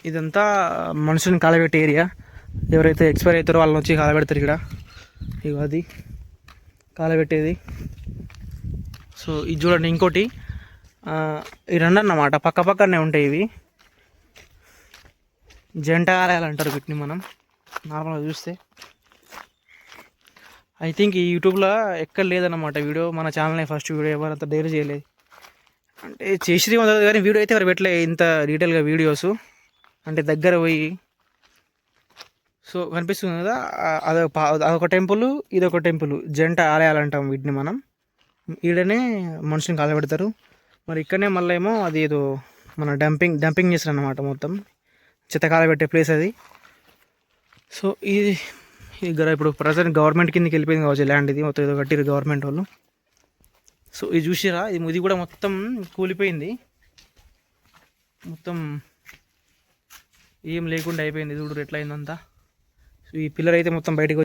ఇదంతా మనుషుని కాలబెట్టే ఏరియా. ఎవరైతే ఎక్స్పైర్ అవుతారో వాళ్ళని వచ్చి కాలబెడతారు ఇక్కడ. ఇగో అది కాలబెట్టేది. సో ఇది చూడండి. ఇంకోటి ఈ రెండు అన్నమాట పక్క పక్కనే ఉంటాయి. ఇవి జంట ఆలయాలు అంటారు వీటిని మనం నార్మల్గా చూస్తే. ఐ థింక్ ఈ యూట్యూబ్లో ఎక్కడ లేదన్నమాట వీడియో. మన ఛానల్ని ఫస్ట్ వీడియో ఎవరంతా డేర్ చేయలేదు. అంటే చేసి కానీ వీడియో అయితే ఎవరు పెట్టలే ఇంత డీటెయిల్గా వీడియోస్. అంటే దగ్గర పోయి. సో కనిపిస్తుంది కదా, అదొక టెంపుల్, ఇదొక టెంపుల్. జంట ఆలయాలు అంటాం వీటిని మనం. ఈడనే మనుషుని కాలబెడతారు. మరి ఇక్కడనే మళ్ళీ ఏమో అది ఏదో మన డంపింగ్ చేస్తారు అన్నమాట. మొత్తం చెత్త కాలబెట్టే ప్లేస్ అది. సో ఇది ఇప్పుడు ప్రజెంట్ గవర్నమెంట్ కిందకి వెళ్ళిపోయింది కావచ్చు ల్యాండ్. ఇది మొత్తం ఏదో కట్టిరు గవర్నమెంట్ వాళ్ళు. సో ఇది చూసిరా, ఇది కూడా మొత్తం కూలిపోయింది. మొత్తం ఏం లేకుండా అయిపోయింది. చూడు ఎట్లా అయిందంతా. సో ఈ పిల్లర్ అయితే మొత్తం బయటకు